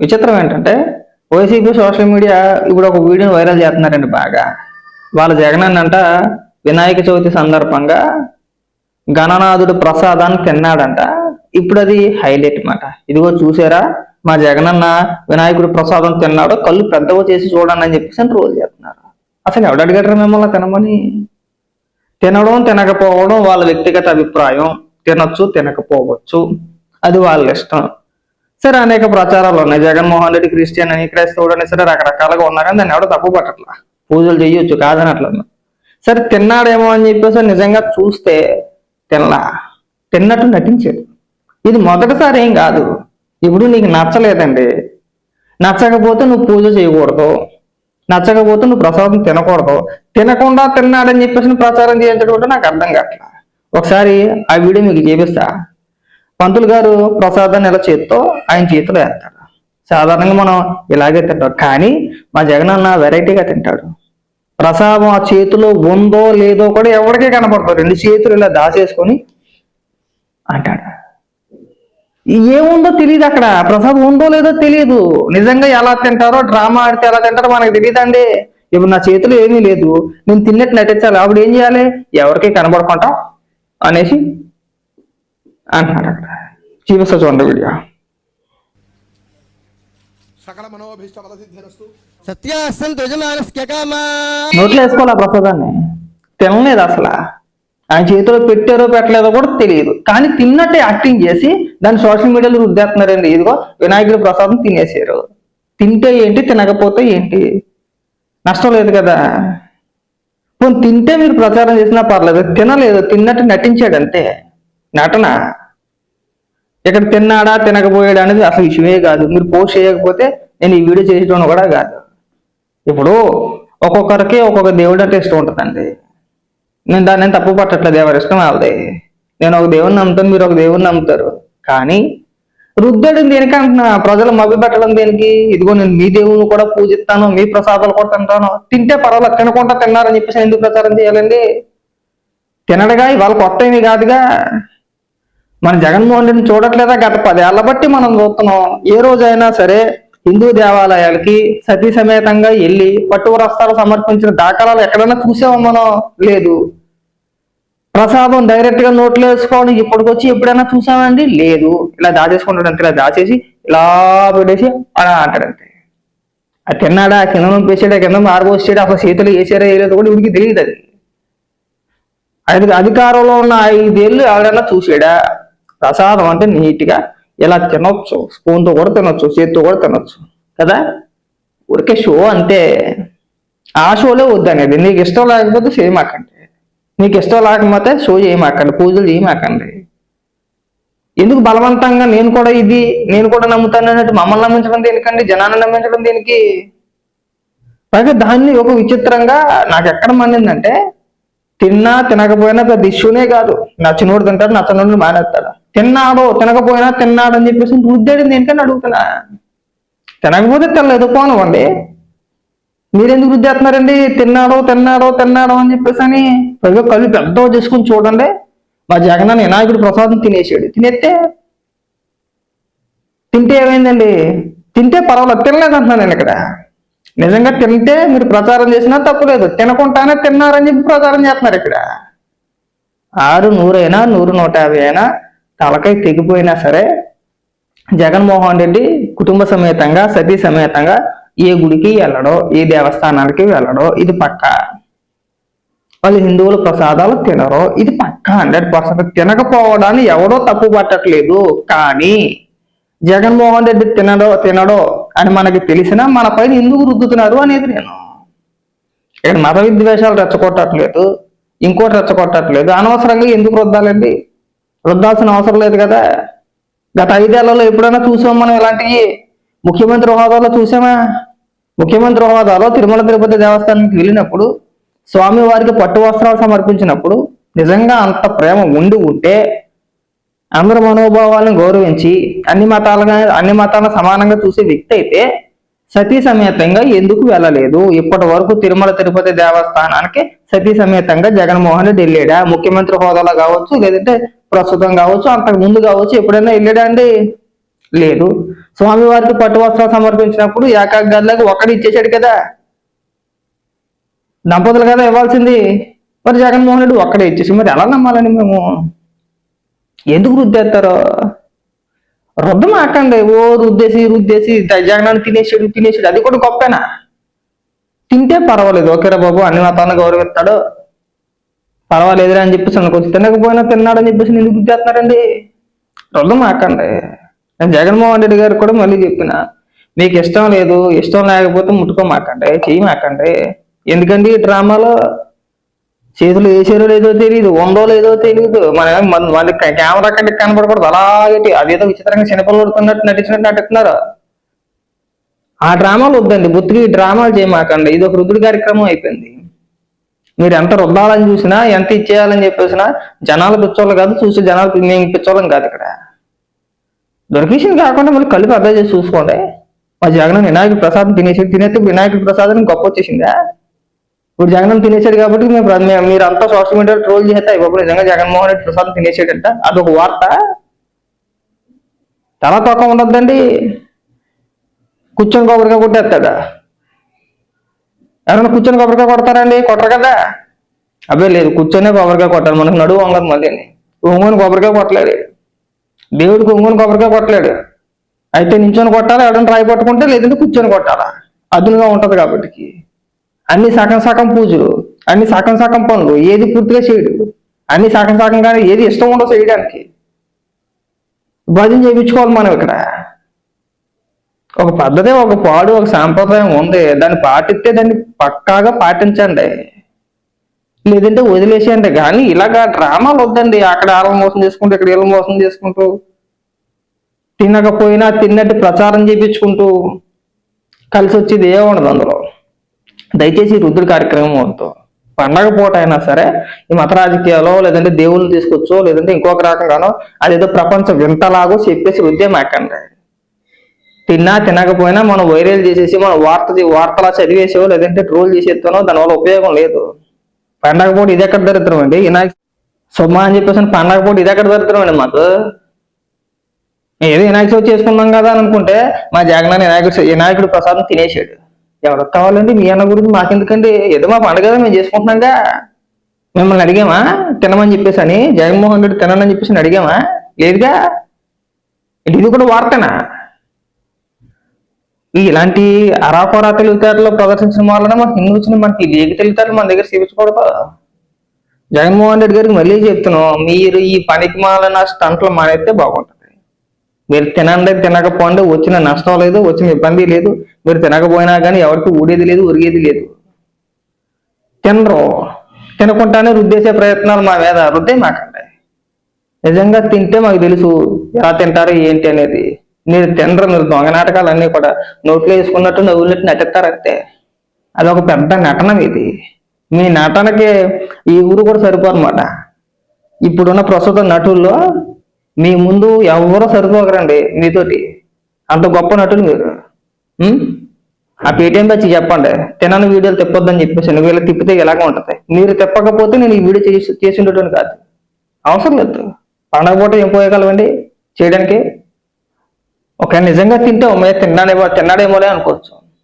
విచిత్రం ఏంటంటే YCP social media ఇప్పుడు ఒక వీడియోని వైరల్ చేస్తున్నారండి బాగా. వాళ్ళ జగనన్నంట వినాయక చవితి సందర్భంగా గణనాథుడు ప్రసాదాన్ని తిన్నాడంట. ఇప్పుడు అది హైలైట్ మాట. ఇదిగో చూసారా, మా జగనన్న వినాయకుడు ప్రసాదం తిన్నాడు, కళ్ళు పెద్దగా చేసి చూడండి అని చెప్పేసి రోజు చేస్తున్నారు. అసలు ఎవడు అడిగారు మిమ్మల్ని తినమని? తినడం తినకపోవడం వాళ్ళ వ్యక్తిగత అభిప్రాయం. తినొచ్చు తినకపోవచ్చు, అది వాళ్ళ ఇష్టం. సరే, అనేక ప్రచారాలు ఉన్నాయి. జగన్మోహన్ రెడ్డి క్రిస్టియన్ అని, క్రైస్తవుడు అని, సరే రకరకాలుగా ఉన్నా కానీ దాన్ని ఎవడో తప్పు పట్టట్లా. పూజలు చేయొచ్చు, కాదనట్లా. సరే తిన్నాడేమో అని చెప్పేసి నిజంగా చూస్తే తిన్నట్టు నటించాడు. ఇది మొదటిసారి ఏం కాదు. ఇప్పుడు నీకు నచ్చలేదండి, నచ్చకపోతే నువ్వు పూజ చేయకూడదు, నచ్చకపోతే నువ్వు ప్రసాదం తినకూడదు. తినకుండా తిన్నాడని చెప్పేసి ప్రచారం చేయించడం నాకు అర్థం కావట్లా. ఒకసారి ఆ వీడియో మీకు చూపిస్తా. పంతులు గారు ప్రసాదాన్ని ఇలా చేత్తో ఆయన చేతిలో వేస్తాడు. సాధారణంగా మనం ఇలాగే తింటాం, కానీ మా జగనన్న వెరైటీగా తింటాడు. ప్రసాదం ఆ చేతిలో ఉందో లేదో కూడా ఎవరికే కనపడతారు. 2 చేతులు ఇలా దాచేసుకొని అంటాడు. ఏముందో తెలియదు అక్కడ, ప్రసాదం ఉందో లేదో తెలియదు. నిజంగా ఎలా తింటారో, డ్రామా ఆడితే ఎలా తింటారో మనకు తెలియదండి. ఇప్పుడు నా చేతిలో ఏమీ లేదు, నేను తిన్నట్టు నటించాలి. అప్పుడు ఏం చేయాలి? ఎవరికి కనబడుకుంటాం అనేసి అంటున్నాడు అక్కడ. చూపిస్తా చూడండి వీడియో. నోట్లో వేసుకోవాలి ప్రసాదాన్ని. తినలేదు అసలు. ఆయన చేతిలో పెట్టారో పెట్టలేదో కూడా తెలియదు, కానీ తిన్నట్టే యాక్టింగ్ చేసి దాన్ని సోషల్ మీడియాలో రుద్దేస్తున్నారండి. ఇదిగో వినాయకుడి ప్రసాదం తినేసారు. తింటే ఏంటి, తినకపోతే ఏంటి, నష్టం లేదు కదా. తింటే మీరు ప్రచారం చేసినా పర్లేదు, తినలేదు, తిన్నట్టు నటించాడు అంతే. నటన. ఇక్కడ తిన్నాడా తినకపోయాడా అనేది అసలు విషయమే కాదు. మీరు పోస్ట్ చేయకపోతే నేను ఈ వీడియో చేసేటోను కూడా కాదు. ఇప్పుడు ఒక్కొక్కరికి ఒక్కొక్క దేవుడు అంటే ఇష్టం ఉంటుందండి. నేను దాన్ని తప్పు పట్టట్లేదు, ఎవరి ఇష్టం వాళ్ళది. నేను ఒక దేవుడిని నమ్ముతాను, మీరు ఒక దేవుడిని నమ్ముతారు. కానీ రుద్దడం దేనికి అంటున్నా, ప్రజలు మభ్య పెట్టడం దేనికి? ఇదిగో నేను మీ దేవుని కూడా పూజిస్తాను, మీ ప్రసాదాలు కూడా తింటాను. తింటే పర్వాలేదు, తినకుండా తిన్నారని చెప్పేసి ఎందుకు ప్రచారం చేయాలండి? తినడుగా, ఇవాళ కొత్త ఏమీ కాదుగా. మన జగన్మోహన్ రెడ్డిని చూడట్లేదా? గత 10 ఏళ్ల బట్టి మనం చూస్తున్నాం. ఏ రోజైనా సరే హిందూ దేవాలయాలకి సతీ సమేతంగా వెళ్ళి పట్టు వస్త్రాలు సమర్పించిన దాఖలాలు ఎక్కడైనా చూసామో మనం? లేదు. ప్రసాదం డైరెక్ట్ గా నోట్లో వేసుకోవడం ఇప్పటికొచ్చి ఎప్పుడైనా చూసామండి? లేదు. ఇలా దాచేసుకుంటాడు అంతే, ఇలా దాచేసి ఇలా పెట్టేసి అలా అంటాడంతే. అది తిన్నాడా, కింద పేసాడా, కింద మారిపోసాడా, అసలు చేతులు వేసారా వేయలేదు కూడా ఉడికి తెలియదు. అది అధికారంలో ఉన్న 5 ఏళ్ళు ఎవరైనా చూసాడా? ప్రసాదం అంటే నీట్గా ఇలా తినొచ్చు, స్పూన్తో కూడా తినొచ్చు, చేతితో కూడా తినొచ్చు కదా. ఊరికే షో అంతే. ఆ షోలో వద్దనేది. నీకు ఇష్టం లేకపోతే చేయమాకండి, మీకు ఇష్టం లేకపోతే షో చేయమాకండి, పూజలు చేయమాకండి. ఎందుకు బలవంతంగా నేను కూడా నమ్ముతాను అన్నట్టు మమ్మల్ని నమ్మించడం దేనికండి? జనాన్ని నమ్మించడం దేనికి? పైగా దాన్ని ఒక విచిత్రంగా నాకు ఎక్కడ మండిందంటే, తిన్నా తినకపోయినా పెద్ద ఇష్యూనే కాదు. నచ్చినోడు తింటాడు, నచ్చనోడు మానేస్తాడు. తిన్నాడో తినకపోయినా తిన్నాడు అని చెప్పేసి రుద్దేది దేనికని అడుగుతున్నా. తినకపోతే తినలేదు పోనివ్వండి, మీరెందుకు రుద్దేస్తున్నారండి? తిన్నాడో తిన్నాడో తిన్నాడో అని చెప్పేసి అని. పైగా కళ్ళు పెద్దగా చేసుకుని చూడండి, మా జగనన్న వినాయకుడు ప్రసాదం తినేసాడు. తింటే ఏమైందండి? తింటే పర్వాలేదు, తినలేదు అంటున్నాను నేను ఇక్కడ. నిజంగా తింటే మీరు ప్రచారం చేసినా తప్పులేదు, తినకుండానే తిన్నారని చెప్పి ప్రచారం చేస్తున్నారు ఇక్కడ. 6 100 150 అయినా తలకై తెగిపోయినా సరే జగన్మోహన్ రెడ్డి కుటుంబ సమేతంగా సతీ సమేతంగా ఏ గుడికి వెళ్ళడో, ఏ దేవస్థానానికి వెళ్ళడో ఇది పక్కా. వాళ్ళు హిందువుల ప్రసాదాలు తినరో ఇది పక్కా 100%. తినకపోవడాన్ని ఎవడో తప్పు పట్టట్లేదు, కానీ జగన్మోహన్ రెడ్డి తినడో అని మనకి తెలిసినా మన పైన ఎందుకు రుద్దుతున్నారు అనేది నేను. ఇక్కడ మత విద్వేషాలు రెచ్చగొట్టట్లేదు, ఇంకోటి రెచ్చగొట్టట్లేదు. అనవసరంగా ఎందుకు రుద్దాలండి? రుద్దాల్సిన అవసరం లేదు కదా. గత 5 ఏళ్లలో ఎప్పుడైనా చూసాం మనం ఇలాంటివి? ముఖ్యమంత్రి హోదాలో చూసామా? ముఖ్యమంత్రి హోదాలో తిరుమల తిరుపతి దేవస్థానానికి వెళ్ళినప్పుడు స్వామి వారికి పట్టు వస్త్రాలు సమర్పించినప్పుడు నిజంగా అంత ప్రేమ ఉంటే అందరి మనోభావాలను గౌరవించి అన్ని మతాలను సమానంగా చూసే వ్యక్తి అయితే సతీ సమేతంగా ఎందుకు వెళ్ళలేదు? ఇప్పటి వరకు తిరుమల తిరుపతి దేవస్థానానికి సతీ సమేతంగా జగన్మోహన్ రెడ్డి వెళ్ళాడా? ముఖ్యమంత్రి హోదాలో కావచ్చు, లేదంటే ప్రస్తుతం కావచ్చు, అంతకు ముందు కావచ్చు, ఎప్పుడైనా వెళ్ళాడా అండి? లేదు. స్వామివారికి పట్టు వస్త్రాలు సమర్పించినప్పుడు ఏకాకి గదిలోకి ఒక్కడు ఇచ్చేసాడు కదా, దంపతులు కదా ఇవ్వాల్సింది. మరి జగన్మోహన్ రెడ్డి ఒక్కడే ఇచ్చేసి మరి ఎలా నమ్మాలని మేము? ఎందుకు రుద్దేస్తారో రుద్ద మాకండి. ఓ రుద్దేసి రుద్దేసి జగనాన్ని తినేసాడు అది కూడా గొప్పేనా? తింటే పర్వాలేదు, ఓకేరా బాబు అన్ని మతాలను గౌరవిస్తాడు పర్వాలేదురా అని చెప్పేసి అనుకోవచ్చు. తినకపోయినా తిన్నాడని చెప్పేసి ఎందుకు రుద్దేస్తున్నారండి? రుద్ద మాకండి. నేను జగన్మోహన్ రెడ్డి గారికి కూడా మళ్ళీ చెప్పిన, మీకు ఇష్టం లేదు, ఇష్టం లేకపోతే ముట్టుకోమాకండి, చెయ్యి మాకండి. ఎందుకండి ఈ డ్రామాలో చేతులు వేసారో లేదో తెలియదు, ఉందో లేదో తెలియదు. మన కెమెరా కంటే కనపడకూడదు, అలాగే అదేదో విచిత్రంగా చిన్నపిల్లడుతున్నట్టు నటించినట్టు. ఆ డ్రామాలు వద్దండి, బుద్ధికి డ్రామాలు చేయమాకండి. ఇది ఒక రుద్రుడి కార్యక్రమం అయిపోయింది. మీరు ఎంత రుద్దాలని చూసినా, ఎంత ఇచ్చేయాలని చెప్పేసినా జనాలు పిచ్చోళ్ళు కాదు, చూసి జనాలు మేము పిచ్చోళ్ళం కాదు. ఇక్కడ దొరికేసింది కాకుండా మళ్ళీ కలిపి అర్థం చేసి చూసుకోండి. మా జగన్ వినాయకుడి ప్రసాదం తినేస్తే వినాయకుడి ప్రసాదం గొప్ప వచ్చేసిందా? ఇప్పుడు జగన్ తినేసాడు కాబట్టి మీరు అంతా సోషల్ మీడియాలో ట్రోల్ చేస్తే అయిపోయి నిజంగా జగన్మోహన్ రెడ్డి ప్రసాదం తినేసాడంట అదొక వార్త. చాలా తక్కువ ఉండద్దండి, కూర్చొని కొబ్బరిగా కొట్టేస్తాడా? ఎవరైనా కూర్చొని కొబ్బరిగా కొడతారండి? కొట్టరు కదా. అబ్బే లేదు, కూర్చొనే కొబ్బరిగా కొట్టాలి. మనకు నడువు వంగదు. మళ్ళీ ఒంగోని కొబ్బరిగా కొట్టలేడు దేవుడికి, ఒంగోని కొబ్బరిగా కొట్టలేడు. అయితే నించొని కొట్టాలి, ఎవరైనా రాయి పట్టుకుంటే, లేదంటే కూర్చొని కొట్టాలా, అదునుగా ఉంటది కాబట్టి. అన్ని సగం పూజలు, అన్ని సగం పనులు, ఏది పూర్తిగా చేయడు. అన్ని సగం కానీ ఏది ఇష్టం ఉండదు చేయడానికి. భజన చేయించుకోవాలి మనం. ఇక్కడ ఒక పద్ధతి, ఒక పాడు, ఒక సాంప్రదాయం ఉంది. దాన్ని పాటిస్తే దాన్ని పక్కాగా పాటించండి, లేదంటే వదిలేసేయండి. కానీ ఇలాగా డ్రామాలు వద్దండి. అక్కడ ఆళ్ళని మోసం చేసుకుంటూ, ఇక్కడ వీళ్ళని మోసం చేసుకుంటూ, తినకపోయినా తిన్నట్టు ప్రచారం చేయించుకుంటూ కలిసి వచ్చేది ఏముండదు అందులో. దయచేసి రుద్రుడి కార్యక్రమం వద్దు. పండగ పూట అయినా సరే ఈ మత రాజకీయాలో, లేదంటే దేవుళ్ళు తీసుకొచ్చో, లేదంటే ఇంకొక రకంగానో అదేదో ప్రపంచ వింతలాగో చెప్పేసి ఉద్యమాకండి. తినకపోయినా మనం వైరల్ చేసేసి మనం వార్తలా చదివేసో, లేదంటే ట్రోల్ చేసేస్తానో దానివల్ల ఉపయోగం లేదు. పండగ పూట ఇది ఎక్కడ దరిద్రం అండి? వినాయక సొమ్మ అని చెప్పేసి పండగ పూట ఇది ఎక్కడ దరిద్రం అండి మాకు? ఏదో వినాయక చవితి చేసుకున్నాం కదా అని అనుకుంటే మా జగన్ వినాయకుడు ప్రసాదం తినేసాడు. ఎవరికి కావాలండి మీ అన్న గురించి? మాకెందుకండి? ఏదో మా పండుగ కదా మేము చేసుకుంటున్నాగా. మిమ్మల్ని అడిగామా తినమని చెప్పేసి అని? జగన్మోహన్ రెడ్డి తినని చెప్పేసి అడిగామా? లేదుగా. ఇది కూడా వార్తనా? ఇలాంటి అరాకొరా తెలివితేటలో ప్రదర్శించిన వలన మనకి ఇన్ని వచ్చిన మనకి లేక తెలివితేటలు మన దగ్గర చూపించకూడదు. జగన్మోహన్ రెడ్డి గారికి మళ్ళీ చెప్తున్నాం, మీరు ఈ పనికి మాలిన స్టంట్లు మానేస్తే బాగుంటుంది. మీరు తినండి, తినకపోండి, వచ్చిన నష్టం లేదు, వచ్చిన ఇబ్బంది లేదు. మీరు తినకపోయినా కానీ ఎవరికి ఊడేది లేదు, ఉరిగేది లేదు. తినరు, తినకుండానే రుద్దేసే ప్రయత్నాలు మా మీద రుద్దే మాకండి. నిజంగా తింటే మాకు తెలుసు ఎలా తింటారు ఏంటి అనేది. మీరు తినరు, మీరు దొంగ నాటకాలు అన్నీ కూడా నోట్లో వేసుకున్నట్టు నవ్వులట్టు నటిస్తారంతే. అదొక పెద్ద నటన ఇది. మీ నటనకి ఈ ఊరు కూడా సరిపోదన్నమాట. ఇప్పుడున్న ప్రస్తుత నటుల్లో మీ ముందు ఎవరో సరిపోకరండి మీతోటి. అంత గొప్ప నటులు మీరు. ఆ పేటీఎం వచ్చి చెప్పండి, తినని వీడియోలు తిప్పొద్దని చెప్పేసి. వీళ్ళు తిప్పితే ఇలాగే ఉంటుంది. మీరు తిప్పకపోతే నేను ఈ వీడియో చేసి ఉండేటోని కాదు. అవసరం లేదు. పండగ పూట ఏం పోయగలవండి చేయడానికి? ఒక నిజంగా తింటే తిన్నాడేమోలే అనుకోవచ్చు.